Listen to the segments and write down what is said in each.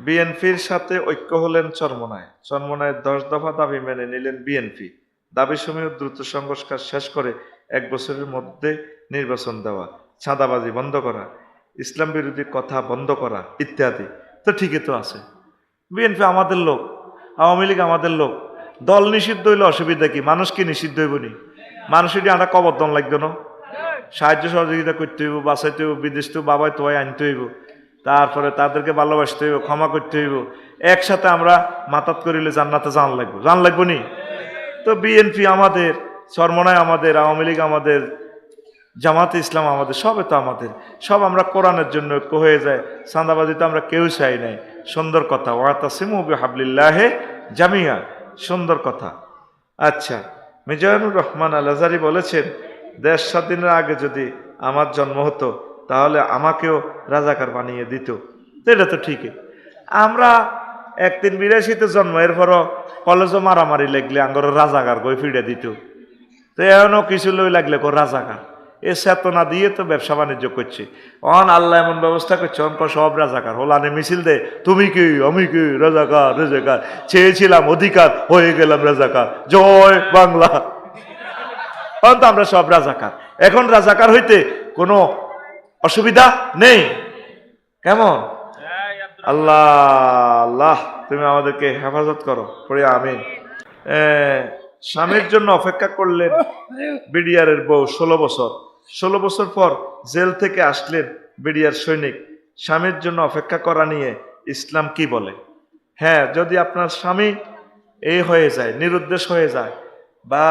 বিএনপির সাথে ঐক্য হলেন চরমোনাই। চরমোনাইয়ের 10 দফা দাবি মেনে নিলেন বিএনপি। দাবিসমূহ দ্রুত সংস্কার শেষ করে 1 বছরের মধ্যে নির্বাচন দেওয়া, চাঁদাবাজি বন্ধ করা, ইসলাম বিরোধী কথা বন্ধ করা ইত্যাদি। তো ঠিকই তো আছে। বিএনপি আমাদের লোক, আওয়ামী লীগ আমাদের লোক। দল নিষিদ্ধ হইলে অসুবিধা কি? মানুষ কি নিষিদ্ধ হইব নি? মানুষের আমরা কবরদন লাগবে না? সাহায্য সহযোগিতা করতে হইব, বাঁচাইতে হইব, বিদেশ তো বাবাই তোয়াই আনতে হইব, তারপরে তাদেরকে ভালোবাসতে হইব, ক্ষমা করতে হইব। একসাথে আমরা মাতাত করিলে জান্নাতে জান লাগবো নি? তো বিএনপি আমাদের, চরমোনাই আমাদের, আওয়ামী লীগ আমাদের, জামাতে ইসলাম আমাদের, সবে তো আমাদের। সব আমরা কোরআনের জন্য ঐক্য হয়ে যায়। চাঁদাবাজি তো আমরা কেউ চাই নাই। সুন্দর কথা, ওয়াতাসিমু বিহাবলিল্লাহি জামিয়া, সুন্দর কথা। আচ্ছা, মিজানুর রহমান আল আজহারি বলেছেন, দেশ স্বাধীনের আগে যদি আমার জন্ম হতো তাহলে আমাকেও রাজাকার বানিয়ে দিত। তো এটা তো ঠিকই। আমরা 1382-তে জন্ম, এরপরও কলেজও মারামারি লাগলে আঙ্গর রাজাকার গই ফিরে দিত। তো এখনও কিছু লই লাগলে কো রাজাকার। এ চেতনা দিয়ে তো ব্যবসা বাণিজ্য করছে। অন আল্লাহ এমন ব্যবস্থা করছে, অনক সব রাজাকার হোলানে মিছিল দে, তুমি কি আমি কি, রাজাকার রাজাকার, চেয়েছিলাম অধিকার, হয়ে গেলাম রাজাকার, জয় বাংলা। তো আমরা সব রাজাকার। এখন রাজাকার হইতে কোনো অসুবিধা নেই। কেমন? আল্লাহ আল্লাহ, তুমি আমাদেরকে হেফাজত করো, পড়ে আমিন। স্বামীর জন্য অপেক্ষা করলেন বিডিআরের বউ 16 বছর। 16 বছর পর জেল থেকে আসলেন বিডিআর সৈনিক। স্বামীর জন্য অপেক্ষা করা নিয়ে ইসলাম কি বলে? হ্যাঁ, যদি আপনার স্বামী এই হয়ে যায়, নিরুদ্দেশ হয়ে যায়, বা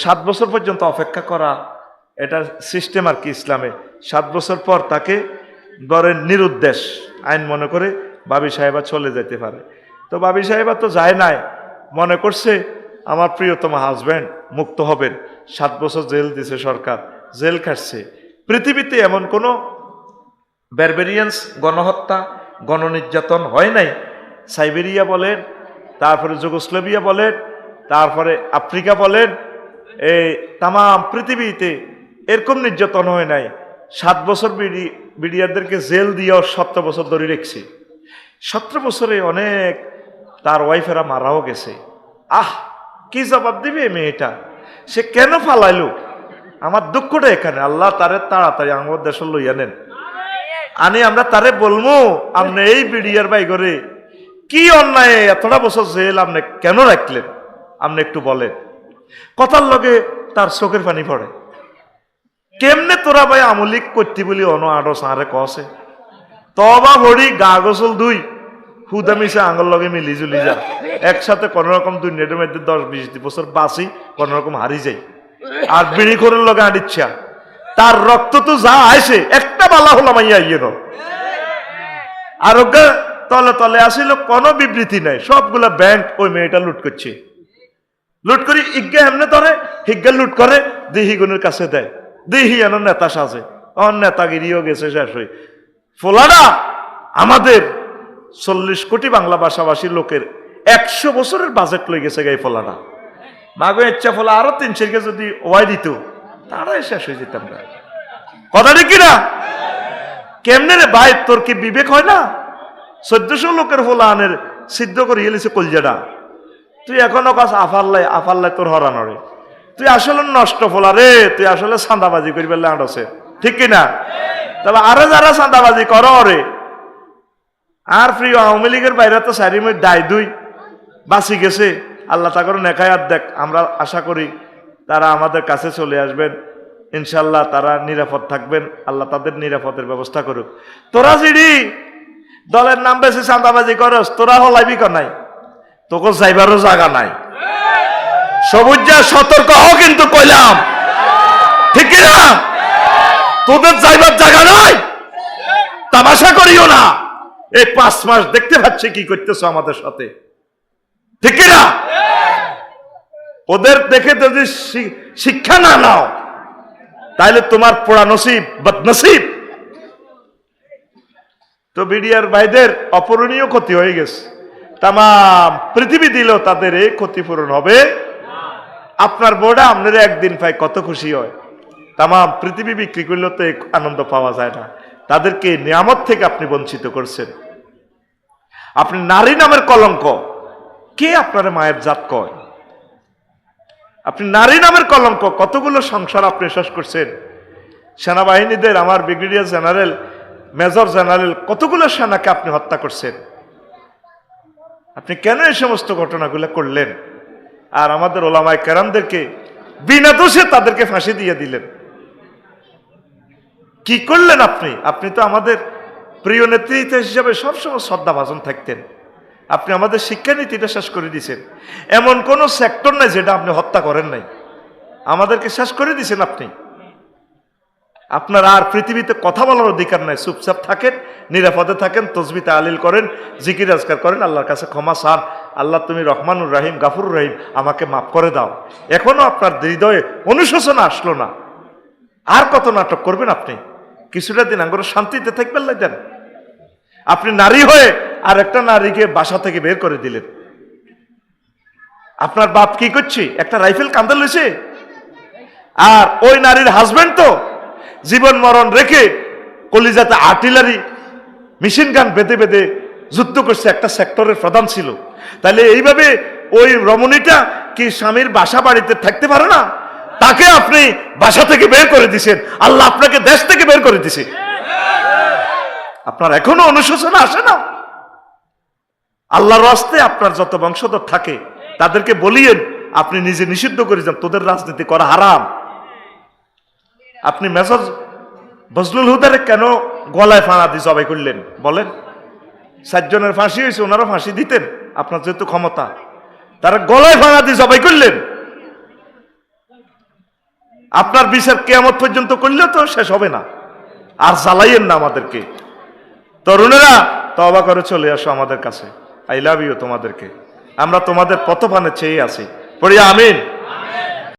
7 বছর পর্যন্ত অপেক্ষা করা, এটা সিস্টেম আর কি ইসলামে। 7 বছর পর তাকে ধরেন নিরুদ্দেশ আইন মনে করে ভাবি সাহেবা চলে যেতে পারে। তো ভাবি সাহেবা তো যায় নাই, মনে করছে আমার প্রিয়তম হাজব্যান্ড মুক্ত হবেন। 7 বছর জেল দিছে সরকার, জেল খাটছে। পৃথিবীতে এমন কোনো বারবেরিয়ান্স, গণহত্যা, গণনির্যাতন হয় নাই। সাইবেরিয়া বলেন, তারপরে যুগোস্লাভিয়া বলেন, তারপরে আফ্রিকা বলেন, এই তাম পৃথিবীতে এরকম নির্যাতন হয় নাই। 7 বছর বিডিআরদেরকে জেল দিয়েও 17 বছর ধরে রেখেছে। 17 বছরে অনেক তার ওয়াইফেরা মারাও গেছে। কি জবাব দিবে মেয়েটা? সে কেন ফালাইলো? আমার দুঃখটা এখানে। আল্লাহ তারে তাড়াতাড়ি আমার দেশ লইয়া নেন, আমরা তারে বলবো, আপনি এই বিডিআর বাই করে কি অন্যায় এতটা বছর জেল আপনি কেন রাখলেন? আপনি একটু বলেন। কথার লগে তার চোখের পানি পড়ে। কেমনে তোরা ভাই আমলিক করতি বলি অন আড়ো সারে কসে তবা ভরি গা গোসল দুই হুদা মিশে আঙুল লগে মিলি জুলি যা, একসাথে কোন রকম দুনিয়ার মধ্যে 10-20 বছর বাঁচি, কোন রকম হারি যাই। আর বিড়ি করে লগে আডিচ্ছা, তার রক্ত তো যা আইসে একটা বালা হলাম ইয়ে আর ওকে তলে তলে আসিল, কোনো বিবৃতি নাই। সবগুলা ব্যাংক ওই মেয়েটা লুট করছে। লুট করি ইজ্ঞা এমনে ধরে, হিজ্ঞা লুট করে দিহি গুনের কাছে দেয়। দিহি এন নেতা সাজে, অন নেতাগিরিও গেছে শেষ হয়ে। ফোলারা আমাদের 40 কোটি বাংলা ভাষাভাষী লোকের 100 বছরের বাজেট লই গেছে গাই ফোলারা। মাগো ইচ্ছা ফোলা আরো 300 কে যদি ওয়াই দিত, তারাই শেষ হয়ে যেতাম। কথা ঠিক কিনা? কেমনে রে ভাই, তোর কি বিবেক হয় না? 1400 লোকের ফোলা আনের সিদ্ধ করে গেলিছে কলজাটা। তুই এখনো কাজ আফাল্লাই তোর হরানো রে। তুই আসলে নষ্ট ফোলা রে, তুই আসলে চাঁদাবাজি করি পেলে আঁটছে, ঠিক কিনা? তবে আরো যারা চাঁদাবাজি কর রে, আর প্রিয় আওয়ামী লীগের বাইরে তো সারির মধ্যে দায় দুই বাঁচি গেছে। আল্লাহ তা করে নেখায়াত দেখ। আমরা আশা করি তারা আমাদের কাছে চলে আসবেন, ইনশাল্লাহ তারা নিরাপদ থাকবেন। আল্লাহ তাদের নিরাপদের ব্যবস্থা করুক। তোরা জিডি দলের নাম বেশি চাঁদাবাজি করস, তোরা হলাইবি কর নাই, তোকে যাইবারও জায়গা নাই। সবুজা সতর্ক হও কিন্তু কইলাম, ঠিক না? তোদের যাইবার জায়গা নাই, তামাশা করিও না। এই 5 মাস দেখতে পাচ্ছি কি করতেছ আমাদের সাথে, ঠিক না? ওদের দেখে যদি শিক্ষা না নাও, তাইলে তোমার পোড়া নসিব, বদনসিব। তো বিডিআর ভাইদের অপূরণীয় ক্ষতি হয়ে গেছে। তাম পৃথিবী দিল তাদের এই ক্ষতিপূরণ হবে। আপনার বোর্ডে আপনারা একদিন পাই কত খুশি হয়। তাম পৃথিবী বিক্রি করলে তো আনন্দ পাওয়া যায় না। তাদেরকে নিয়ামত থেকে আপনি বঞ্চিত করছেন। আপনি নারী নামের কলঙ্ক। কে আপনার মায়ের জাত কয়? আপনি নারী নামের কলঙ্ক। কতগুলো সংসার আপনি শেষ করছেন। সেনাবাহিনীদের, আমার ব্রিগেডিয়ার জেনারেল, মেজর জেনারেল, কতগুলো সেনাকে আপনি হত্যা করছেন। আপনি কেন এই সমস্ত ঘটনাগুলো করলেন? আর আমাদের ওলামায়ে কেরামদেরকে বিনা দোষে তাদেরকে ফাঁসি দিয়ে দিলেন। কি করলেন আপনি? আপনি তো আমাদের প্রিয় নেতৃত্ব হিসেবে সবসময় শ্রদ্ধাভাজন থাকতেন। আপনি আমাদের শিক্ষানীতিটা শেষ করে দিয়েছেন। এমন কোন সেক্টর নাই যেটা আপনি হত্যা করেন নাই। আমাদেরকে শেষ করে দিয়েছেন আপনি। আপনার আর পৃথিবীতে কথা বলার অধিকার নাই। চুপচাপ থাকেন, নিরাপদে থাকেন, তসবিহ তাহলিল করেন, জিকির আজকার করেন, আল্লাহর কাছে ক্ষমা চান। আল্লাহ তুমি রহমানুর রাহিম, গাফুরুর রহিম, আমাকে মাফ করে দাও। এখনো আপনার হৃদয়ে অনুশোচনা আসলো না। আর কত নাটক করবেন আপনি? কিছুটা দিন আঙ্গুর শান্তিতে থাকবেন দেন। আপনি নারী হয়ে আর একটা নারীকে বাসা থেকে বের করে দিলেন। আপনার বাপ কি করছে? একটা রাইফেল কাঁধে লইছে। আর ওই নারীর হাজবেন্ড তো জীবন মরণ রেখে কলিজাতে আর্টিলারি মেশিন গান বেঁধে বেঁধে যুদ্ধ করছে, একটা সেক্টরের প্রধান ছিল। তাহলে এইভাবে ওই রমণীটা কি স্বামীর বাসা বাড়িতে থাকতে পারে না? তাকে আপনি বাসা থেকে বের করে দিছেন। আল্লাহ আপনাকে দেশ থেকে বের করে দিছে। আপনার এখনো অনুশোচনা আসে না? আল্লাহর রাস্তে আপনার যত বংশধর থাকে তাদেরকে বলিয়েন, আপনি নিজে নিষিদ্ধ করে যান, তোদের রাজনীতি করা হারাম। আপনি মেজর বজলুল হুদারে কেন গলায় ফাঁড়া দিয়ে জবাই করলেন বলেন? 7 জনের ফাঁসি হয়েছে, ওনারা ফাঁসি দিতেন। আপনার যেহেতু ক্ষমতা, তারা গলায় ফাঁড়া দিয়ে জবাই করলেন। আপনার বিচার কিয়ামত পর্যন্ত করলেও তো শেষ হবে না। আর জ্বালাইয়েন না আমাদেরকে। তরুণেরা তওবা করে চলে আসো আমাদের কাছে। আই লাভ ইউ তোমাদেরকে। আমরা তোমাদের পথপানে চেয়ে আছি। পড়ি আমিন।